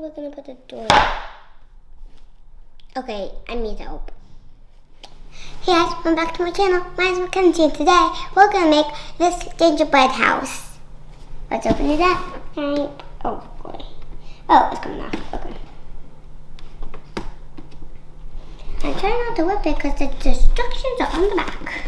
we're gonna put the door? Okay, I need help. Hey guys, welcome back to my channel. My name is Kenzie, and today we're gonna make this gingerbread house. Let's open it up. Oh boy. Oh, it's coming off. Okay. I'm trying not to whip it because the instructions are on the back.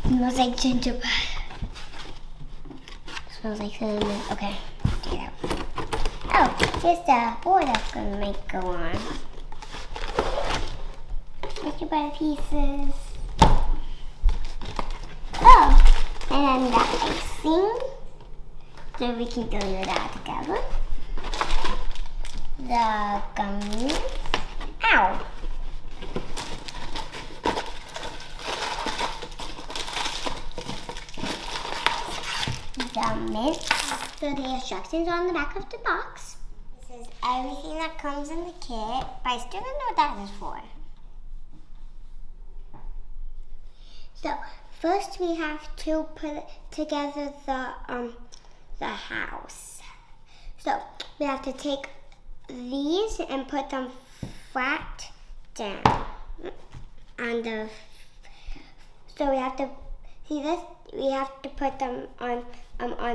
Smells like gingerbread. Smells like cinnamon. Okay, take it out. Oh, here's the board that's gonna make go on. Gingerbread pieces. Oh, and then the icing. So we can glue that together. The gummy. Ow! The mint. So the instructions are on the back of the box. This is everything that comes in the kit, but I still don't know what that is for. So first we have to put together the house. So we have to take these and put them flat down on the. So we have to see this. We have to put them on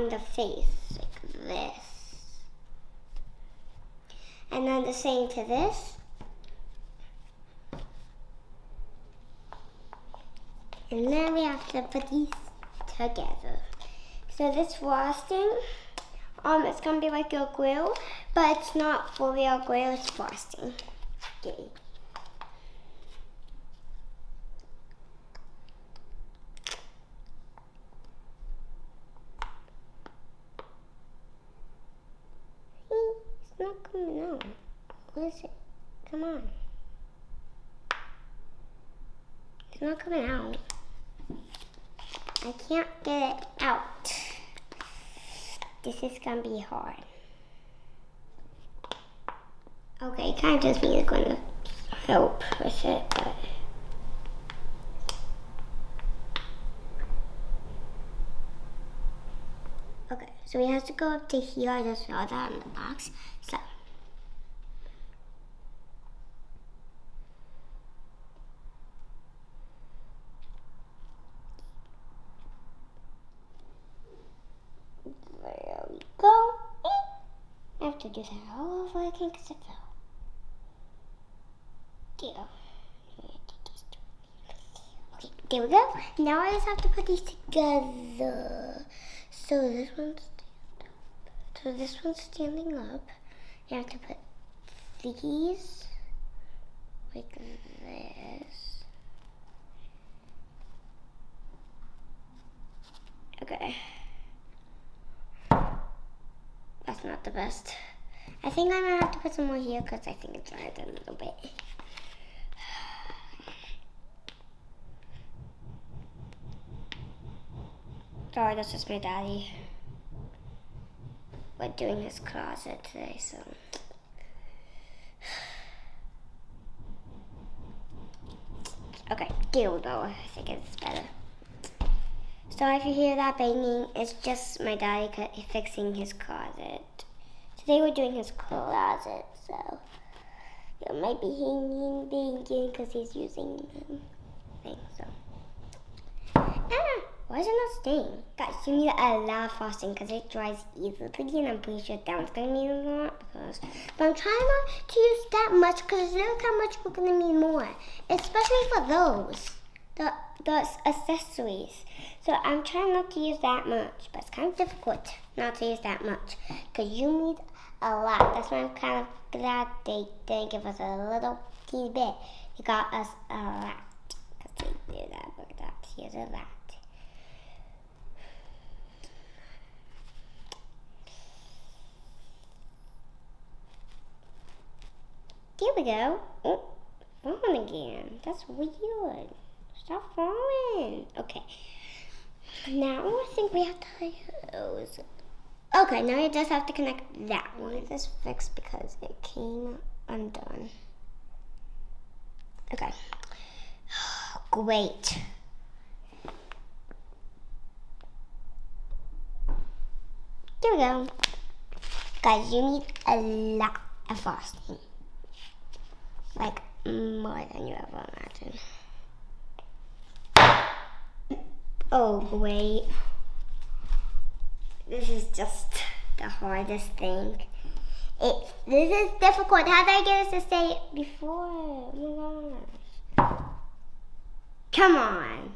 the face like this, and then the same to this, and then we have to put these together. So this frosting, it's gonna be like a grill, but it's not for real grill. It's frosting. Okay. It's not coming out. What is it? Come on. It's not coming out. I can't get it out. This is gonna be hard. Okay, kind of just me is gonna help with it, but. Okay, so we have to go up to here. I just saw that in the box. So. There we go. I have to do that all over again because it fell. There. Okay, there we go. Now I just have to put these together. So this one's standing up. You have to put these like this. Okay. That's not the best. I think I'm gonna have to put some more here because I think it's dried a little bit. Sorry, that's just my daddy. We're doing his closet today, so. Okay, there we go. I think it's better. So if you hear that banging, it's just my daddy fixing his closet. Today we're doing his closet, so it might be hanging, banging, because he's using the thing, so. Why is it not staying? Guys, you need a lot of frosting because it dries easily, and I'm pretty sure that one's going to need a lot. But I'm trying not to use that much because look how much we're going to need more. Especially for those, the accessories. So I'm trying not to use that much, but it's kind of difficult not to use that much because you need a lot. That's why I'm kind of glad they didn't give us a little teeny bit. They got us a lot because they did that. Look at that. Here's a lot. Here we go. Oh, falling again. That's weird. Stop falling. Okay. Now I think we have to use. Okay, now you just have to connect that one. It's just fixed because it came undone. Okay. Great. Here we go. Guys, you need a lot of frosting. Like, more than you ever imagined. Oh, wait. This is just the hardest thing. This is difficult. How did I get us to say it before? Oh my gosh. Come on.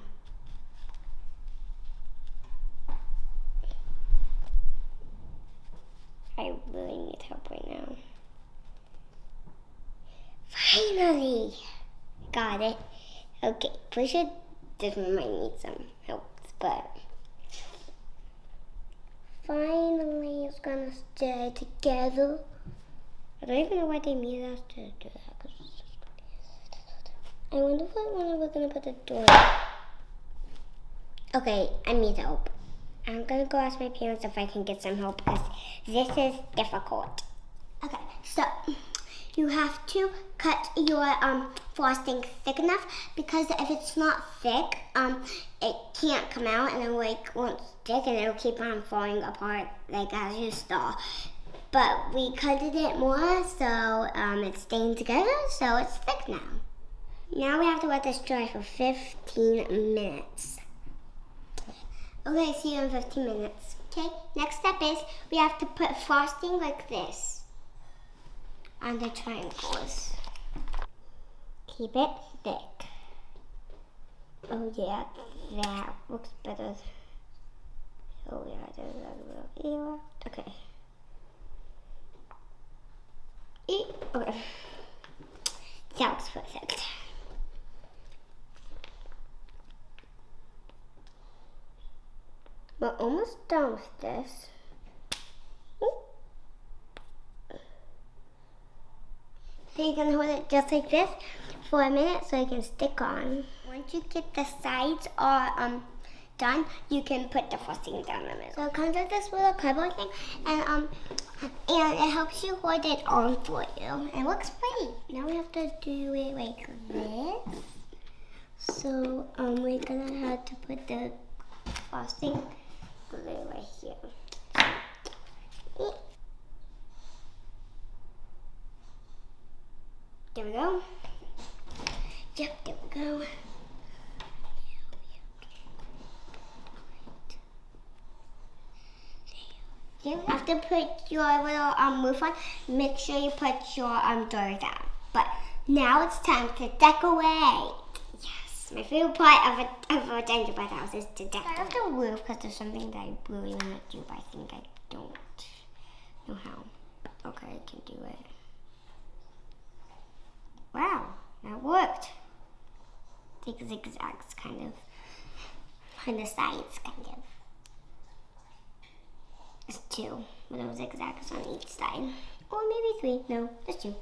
I really need help right now. Finally! Got it. Okay, pretty sure this one might need some help, but finally it's gonna stay together. I don't even know why they made us to do that. I wonder what one we're gonna put the door. Okay, I need help. I'm gonna go ask my parents if I can get some help because this is difficult. Okay, so you have to cut your frosting thick enough because if it's not thick, it can't come out and it won't stick and it'll keep on falling apart like as you stall. But we cutted it more so it's staying together, so it's thick now. Now we have to let this dry for 15 minutes. Okay, see you in 15 minutes. Okay, next step is we have to put frosting like this on the triangles. Keep it thick. Oh yeah, that looks better. Oh yeah, there's a little ear. Okay. Okay. That looks perfect. We're almost done with this. So you can hold it just like this for a minute so it can stick on. Once you get the sides all done, you can put the frosting down the middle. So it comes with this little cardboard thing, and it helps you hold it on for you. It looks pretty. Now we have to do it like this. So we're gonna have to put the frosting glue right here. There we go. Yep, there we go. You have to put your little roof on. Make sure you put your doors down. But now it's time to decorate. Yes, my favorite part of a gingerbread house is to decorate. I have to roof because there's something that I really want to do, but I think I don't know how. Okay, I can do it. Wow, that worked. Take zigzags kind of on the sides, kind of. There's 2 little zigzags on each side. Or maybe 3, no, just 2.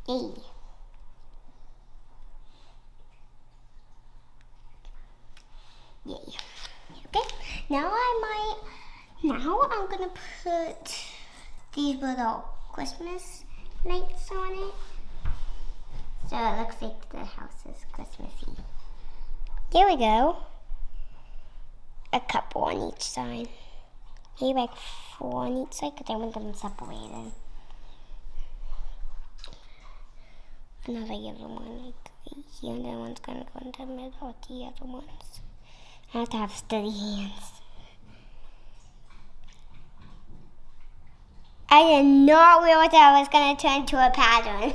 Yay. Yay. Okay, now I'm gonna put these little Christmas lights on it. So it looks like the house is Christmassy. There we go. A couple on each side. Maybe like 4 on each side because I want them separated. Another yellow one like right here, and then one's gonna go in the middle of the other ones. I have to have steady hands. I did not realize that I was gonna turn into a pattern.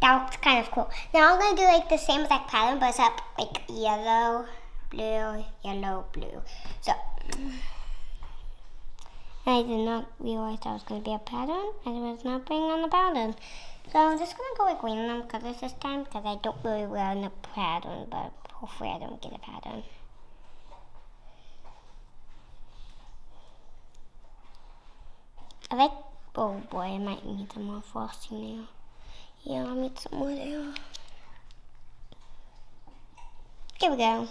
That looks kind of cool. Now I'm gonna do like the same exact pattern, but it's up like yellow, blue, yellow, blue. So I did not realize that was gonna be a pattern. I was not putting on the pattern. So I'm just gonna go with green on the colors this time because I don't really wear a pattern, but hopefully I don't get a pattern. I like, oh boy, I might need some more frosting now. Yeah, I'll need some more there. Here we go.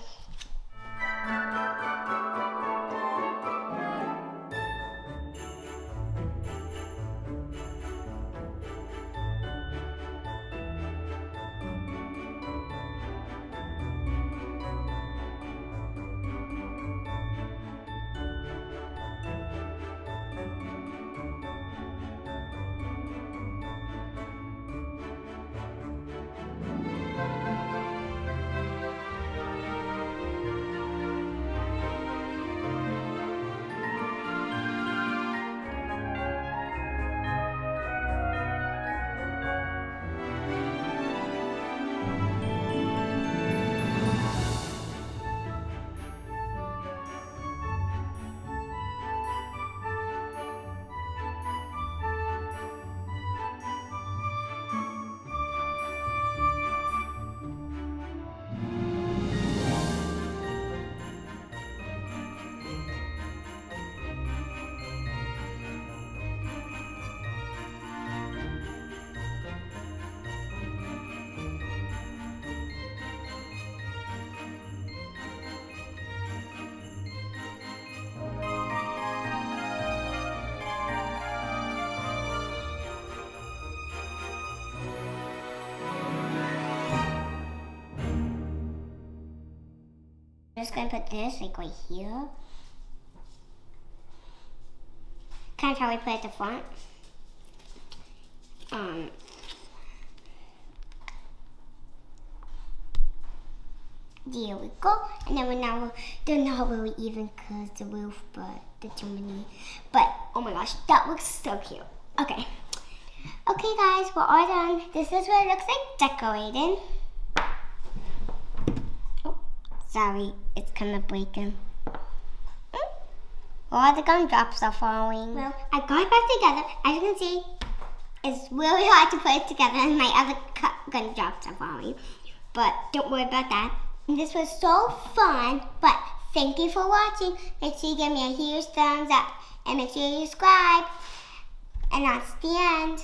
I'm just gonna put this like right here. Kind of how we put it at the front. There we go. And then they're not really even because the roof, but the chimney. But oh my gosh, that looks so cute. Okay. Okay guys, we're all done. This is what it looks like decorated. Oh, sorry, it's kind of breaking. All the gumdrops are falling. Well, I got it back together. As you can see, it's really hard to put it together and my other gumdrops are falling. But don't worry about that. This was so fun, but thank you for watching. Make sure you give me a huge thumbs up and make sure you subscribe. And that's the end.